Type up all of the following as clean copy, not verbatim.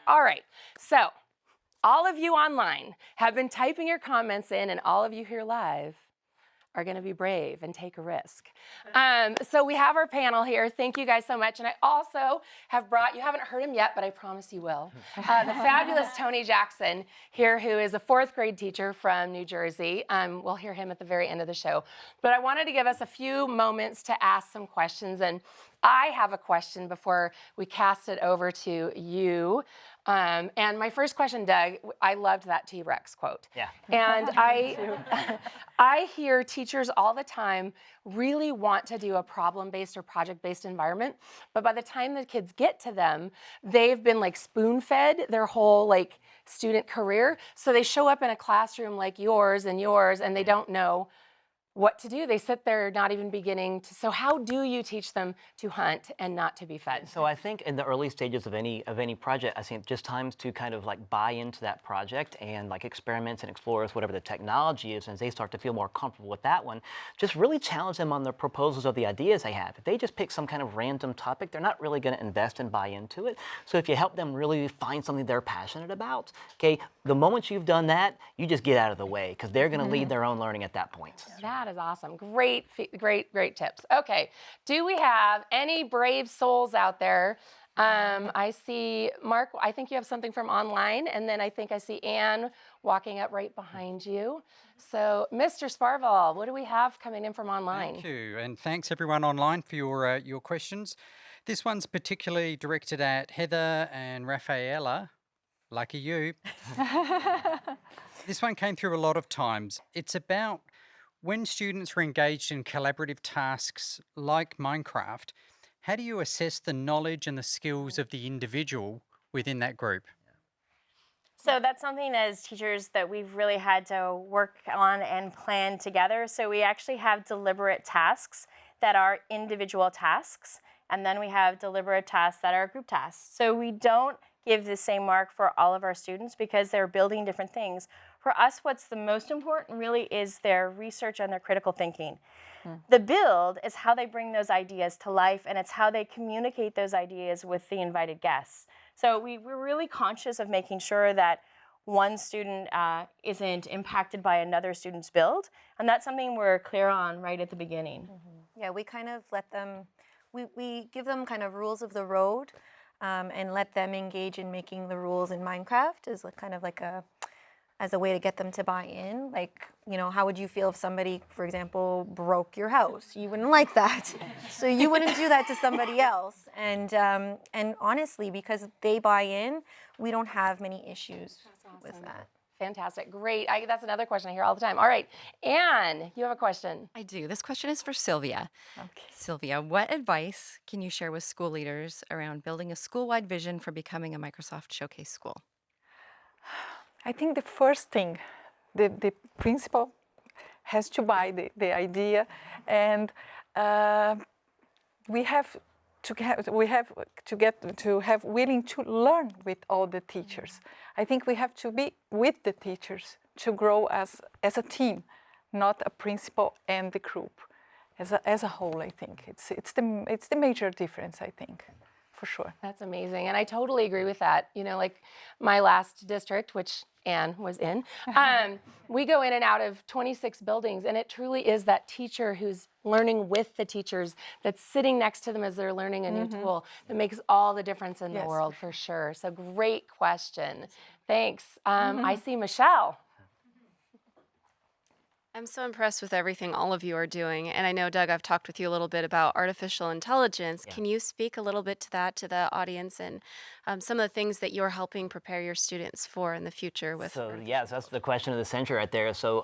All right, so all of you online have been typing your comments in, and all of you here live are going to be brave and take a risk. So we have our panel here. Thank you guys so much. And I also have brought, you haven't heard him yet, but I promise you will, the fabulous Tony Jackson here, who is a 4th grade teacher from New Jersey. We'll hear him at the very end of the show. But I wanted to give us a few moments to ask some questions. And I have a question before we cast it over to you. And my first question, Doug, I loved that T-Rex quote. Yeah. And I hear teachers all the time really want to do a problem-based or project-based environment, but by the time the kids get to them, they've been like spoon-fed their whole like student career. So they show up in a classroom like yours, and they don't know what to do. They sit there not even beginning to, so how do you teach them to hunt and not to be fed? So I think in the early stages of any project, I think just times to kind of like buy into that project and like experiments and explore whatever the technology is, and as they start to feel more comfortable with that one, just really challenge them on the proposals of the ideas they have. If they just pick some kind of random topic, they're not really going to invest and buy into it. So if you help them really find something they're passionate about, okay, the moment you've done that, you just get out of the way because they're going to lead their own learning at that point. That is awesome. Great tips. Okay, do we have any brave souls out there? I see Mark, I think you have something from online, and then I think I see Anne walking up right behind you. So, Mr. Sparval, what do we have coming in from online? Thank you, and thanks everyone online for your questions. This one's particularly directed at Heather and Rafaela. Lucky you. This one came through a lot of times. It's about when students are engaged in collaborative tasks like Minecraft, how do you assess the knowledge and the skills of the individual within that group? So that's something as teachers that we've really had to work on and plan together. So we actually have deliberate tasks that are individual tasks, and then we have deliberate tasks that are group tasks. So we don't give the same mark for all of our students because they're building different things. For us, what's the most important really is their research and their critical thinking. The build is how they bring those ideas to life, and it's how they communicate those ideas with the invited guests. So we're really conscious of making sure that one student isn't impacted by another student's build, and that's something we're clear on right at the beginning. Yeah, we kind of let them, we give them kind of rules of the road and let them engage in making the rules in Minecraft as kind of like as a way to get them to buy in. Like, you know, how would you feel if somebody, for example, broke your house? You wouldn't like that. So you wouldn't do that to somebody else. And honestly, because they buy in, we don't have many issues with that. Fantastic. Great. That's another question I hear all the time. All right. Anne, you have a question. I do. This question is for Sylvia. Okay. Sylvia, what advice can you share with school leaders around building a school-wide vision for becoming a Microsoft Showcase school? I think the first thing, the principal has to buy the idea, and we have to have willing to learn with all the teachers. I think we have to be with the teachers to grow as a team, not a principal and the group. As a whole, I think it's the major difference, I think. For sure. That's amazing. And I totally agree with that. You know, like my last district, which Anne was in, we go in and out of 26 buildings, and it truly is that teacher who's learning with the teachers that's sitting next to them as they're learning a new tool that makes all the difference in the world, for sure. So great question. Thanks. I see Michelle. I'm so impressed with everything all of you are doing. And I know, Doug, I've talked with you a little bit about artificial intelligence. Yeah. Can you speak a little bit to that, to the audience, and some of the things that you're helping prepare your students for in the future with? So yes, that's the question of the century right there. So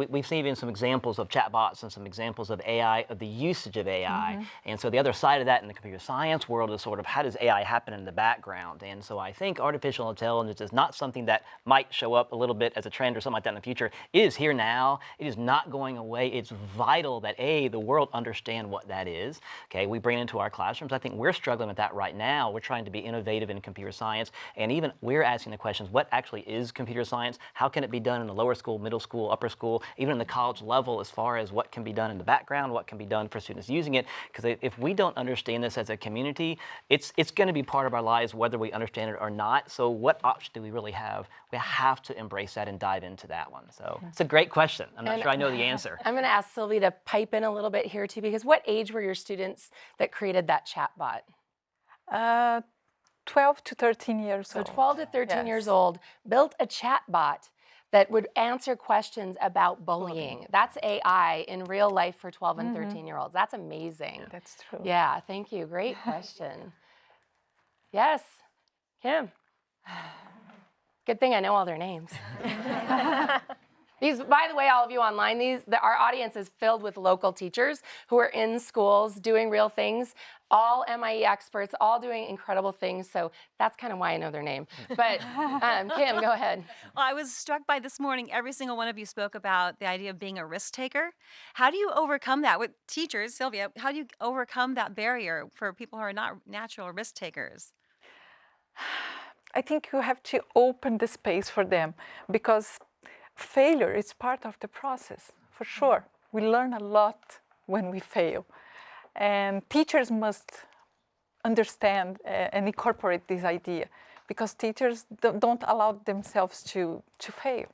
we've seen even some examples of chatbots and some examples of AI, of the usage of AI. And so the other side of that in the computer science world is sort of how does AI happen in the background? And so I think artificial intelligence is not something that might show up a little bit as a trend or something like that in the future. It is here now. It It is not going away. It's vital that the world understand what that is. Okay, we bring it into our classrooms. I think we're struggling with that right now. We're trying to be innovative in computer science, and even we're asking the questions, what actually is computer science? How can it be done in the lower school, middle school, upper school, even in the college level, as far as what can be done in the background, what can be done for students using it? Because if we don't understand this as a community, it's going to be part of our lives whether we understand it or not. So what option do we really have? We have to embrace that and dive into that one. So it's a great question. I'm not sure I know the answer. I'm going to ask Sylvie to pipe in a little bit here too, because what age were your students that created that chatbot? 12 to 13 years So old. 12 to 13 years Yes. old, built a chatbot that would answer questions about bullying. That's AI in real life for 12 and 13-year-olds. That's amazing. That's true. Yeah, thank you. Great question. Yes, Kim. Good thing I know all their names. These, by the way, all of you online, our audience is filled with local teachers who are in schools doing real things, all MIE experts, all doing incredible things. So that's kind of why I know their name. But Kim, go ahead. Well, I was struck by this morning, every single one of you spoke about the idea of being a risk taker. How do you overcome that with teachers, Sylvia? How do you overcome that barrier for people who are not natural risk takers? I think you have to open the space for them, because failure is part of the process, for sure. We learn a lot when we fail. And teachers must understand and incorporate this idea, because teachers don't allow themselves to fail.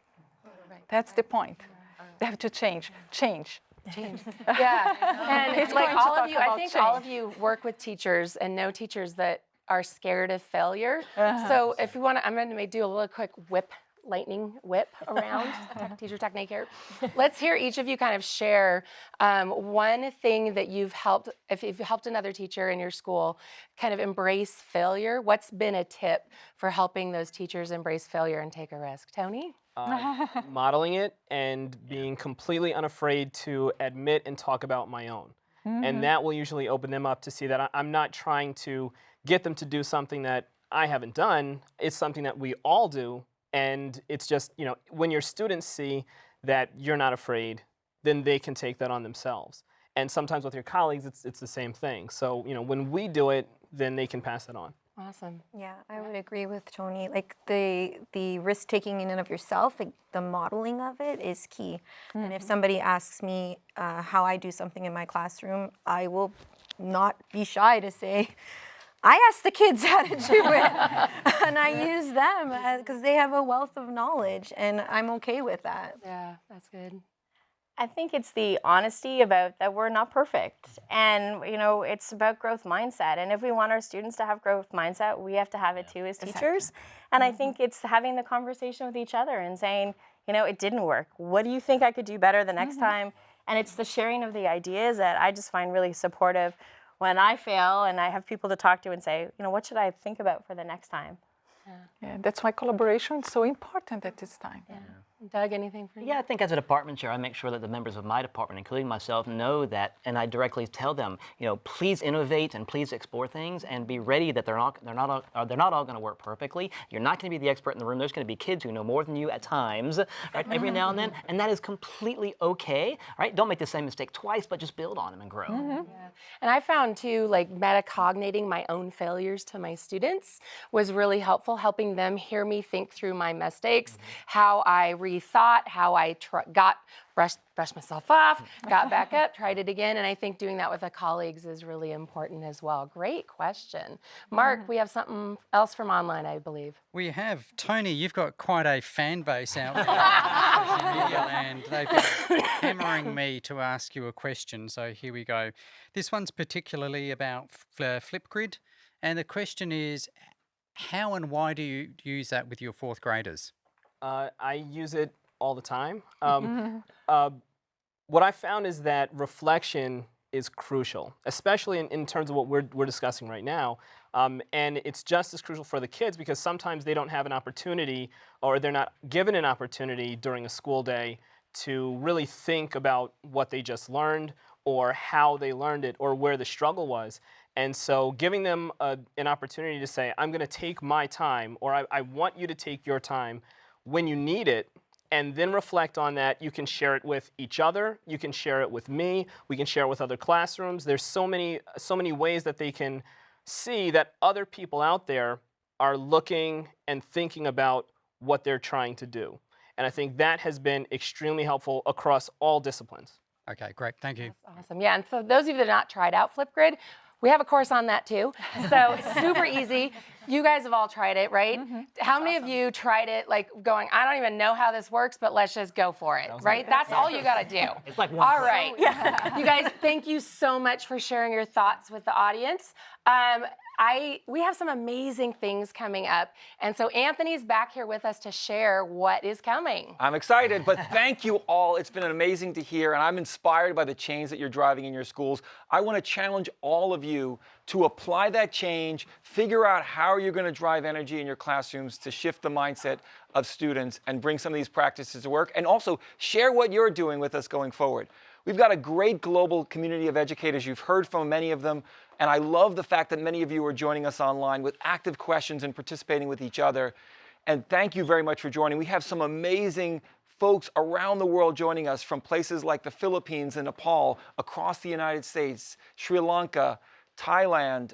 That's the point. They have to change. Yeah, and it's like going to all of talk you, I about think all of change. you work with teachers and know teachers that are scared of failure. So if you want to, I'm going to do a little quick lightning whip around, teacher technique here. Let's hear each of you kind of share one thing that you've helped, if you've helped another teacher in your school kind of embrace failure. What's been a tip for helping those teachers embrace failure and take a risk? Tony? Modeling it and being completely unafraid to admit and talk about my own. And that will usually open them up to see that I'm not trying to get them to do something that I haven't done. It's something that we all do. And it's just, when your students see that you're not afraid, then they can take that on themselves. And sometimes with your colleagues, it's the same thing. So, when we do it, then they can pass it on. Awesome. Yeah, I would agree with Tony. Like the risk taking in and of yourself, like the modeling of it is key. And if somebody asks me how I do something in my classroom, I will not be shy to say, I ask the kids how to do it, and I use them because they have a wealth of knowledge, and I'm okay with that. Yeah, that's good. I think it's the honesty about that we're not perfect. And, it's about growth mindset. And if we want our students to have growth mindset, we have to have it too as teachers. And I think it's having the conversation with each other and saying, it didn't work. What do you think I could do better the next time? And it's the sharing of the ideas that I just find really supportive when I fail and I have people to talk to and say, what should I think about for the next time? Yeah, that's why collaboration is so important at this time. Yeah. Doug, anything for you? Yeah, I think as a department chair, I make sure that the members of my department, including myself, know that, and I directly tell them, please innovate and please explore things, and be ready that they're not all going to work perfectly. You're not going to be the expert in the room. There's going to be kids who know more than you at times, right? Every now and then, and that is completely okay. Right? Don't make the same mistake twice, but just build on them and grow. Yeah. And I found too, like metacognating my own failures to my students was really helpful, helping them hear me think through my mistakes, how I rethought, how I brushed myself off, got back up, tried it again. And I think doing that with the colleagues is really important as well. Great question. Mark, we have something else from online, I believe. We have. Tony, you've got quite a fan base out there in social media land. They've been hammering me to ask you a question, so here we go. This one's particularly about Flipgrid, and the question is, how and why do you use that with your fourth graders? I use it all the time. What I found is that reflection is crucial, especially in terms of what we're discussing right now. And it's just as crucial for the kids because sometimes they don't have an opportunity or they're not given an opportunity during a school day to really think about what they just learned or how they learned it or where the struggle was. And so giving them an opportunity to say, I'm going to take my time or I want you to take your time when you need it and then reflect on that. You can share it with each other. You can share it with me. We can share it with other classrooms. There's so many ways that they can see that other people out there are looking and thinking about what they're trying to do. And I think that has been extremely helpful across all disciplines. Okay, great. Thank you. That's awesome. Yeah, and for those of you that have not tried out Flipgrid, we have a course on that too. So super easy. You guys have all tried it, right? How many of you tried it like going, I don't even know how this works, but let's just go for it, right? That's all you got to do. It's like one All click. right. You guys, thank you so much for sharing your thoughts with the audience. We have some amazing things coming up. And so Anthony's back here with us to share what is coming. I'm excited, but thank you all. It's been amazing to hear, and I'm inspired by the change that you're driving in your schools. I want to challenge all of you to apply that change, figure out how you're going to drive energy in your classrooms to shift the mindset of students and bring some of these practices to work, and also share what you're doing with us going forward. We've got a great global community of educators. You've heard from many of them, and I love the fact that many of you are joining us online with active questions and participating with each other. And thank you very much for joining. We have some amazing folks around the world joining us from places like the Philippines and Nepal, across the United States, Sri Lanka, Thailand,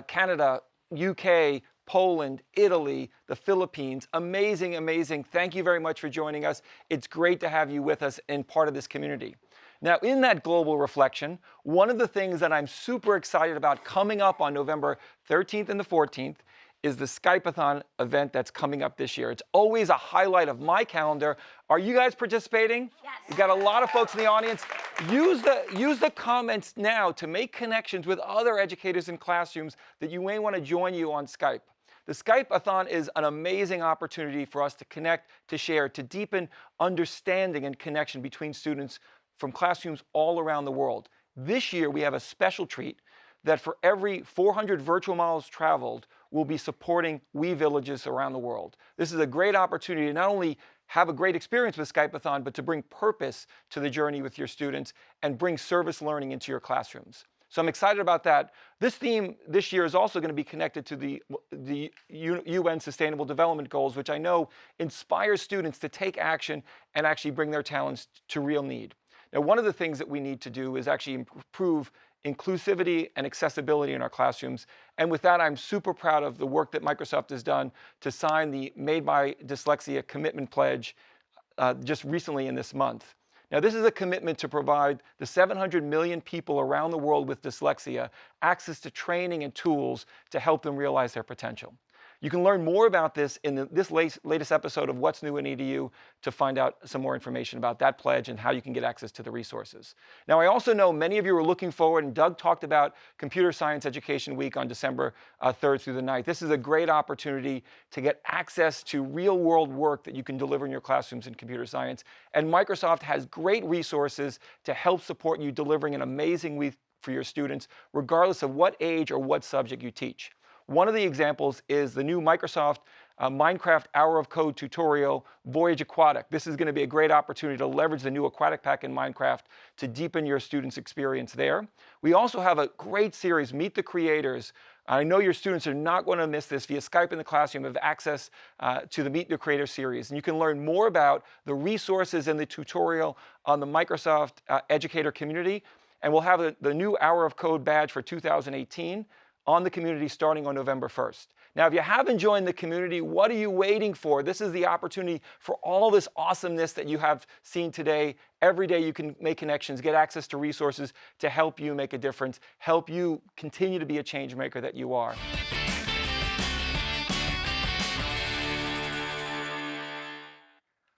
Canada, UK, Poland, Italy, the Philippines. Amazing, amazing. Thank you very much for joining us. It's great to have you with us and part of this community. Now, in that global reflection, one of the things that I'm super excited about coming up on November 13th and the 14th is the Skype-a-thon event that's coming up this year. It's always a highlight of my calendar. Are you guys participating? Yes. We've got a lot of folks in the audience. Use the comments now to make connections with other educators in classrooms that you may want to join you on Skype. The Skype-a-thon is an amazing opportunity for us to connect, to share, to deepen understanding and connection between students from classrooms all around the world. This year, we have a special treat that for every 400 virtual miles traveled, we'll be supporting WE Villages around the world. This is a great opportunity to not only have a great experience with Skype-a-thon, but to bring purpose to the journey with your students and bring service learning into your classrooms. So I'm excited about that. This theme this year is also going to be connected to the UN Sustainable Development Goals, which I know inspires students to take action and actually bring their talents to real need. Now, one of the things that we need to do is actually improve inclusivity and accessibility in our classrooms. And with that, I'm super proud of the work that Microsoft has done to sign the Made by Dyslexia Commitment Pledge just recently in this month. Now, this is a commitment to provide the 700 million people around the world with dyslexia access to training and tools to help them realize their potential. You can learn more about this in this latest episode of What's New in EDU to find out some more information about that pledge and how you can get access to the resources. Now, I also know many of you are looking forward, and Doug talked about Computer Science Education Week on December 3rd through the 9th. This is a great opportunity to get access to real-world work that you can deliver in your classrooms in computer science. And Microsoft has great resources to help support you delivering an amazing week for your students, regardless of what age or what subject you teach. One of the examples is the new Microsoft Minecraft Hour of Code tutorial, Voyage Aquatic. This is going to be a great opportunity to leverage the new Aquatic Pack in Minecraft to deepen your students' experience there. We also have a great series, Meet the Creators. I know your students are not going to miss this. Via Skype in the classroom, have access to the Meet the Creator series. And you can learn more about the resources in the tutorial on the Microsoft educator community. And we'll have the new Hour of Code badge for 2018 on the community starting on November 1st. Now, if you haven't joined the community, what are you waiting for? This is the opportunity for all this awesomeness that you have seen today. Every day you can make connections, get access to resources to help you make a difference, help you continue to be a change maker that you are.